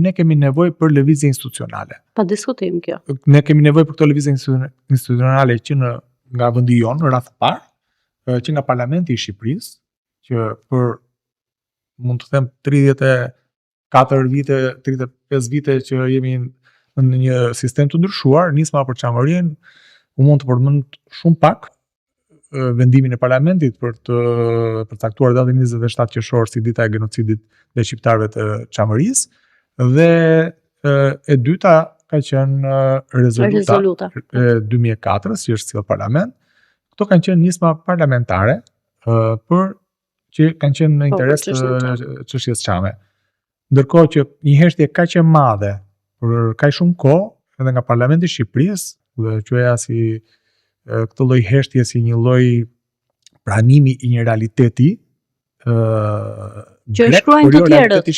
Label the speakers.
Speaker 1: Ne kemi nevojë për lëvizje institucionale.
Speaker 2: Pa diskutim kjo.
Speaker 1: Ne kemi nevojë për këto lëvizje institucionale që nga vendi jonë në radhë parë, që nga Parlamenti i Shqipërisë, që për mund të them 34 vite, 35 vite që jemi në një sistem të ndryshuar, nisma për çamërinë, u mund të përmend shumë pak vendimin e Parlamentit për të përcaktuar datën 27 qershor si dita e genocidit dhe shqiptarëve të Çamërisë, dhe e dyta ka qenë rezoluta e 2004 që është sjellë parlament. Këto kanë qenë nisma parlamentare që kanë qenë në interes të çështjes çame. Ndërkohë që një heshtje kaq e madhe për kaq shumë kohë edhe nga Parlamenti i Shqipërisë, dhe quaja si këtë lloj heshtje si një lloj pranimi i një realiteti
Speaker 2: që shkruajnë të tjerët,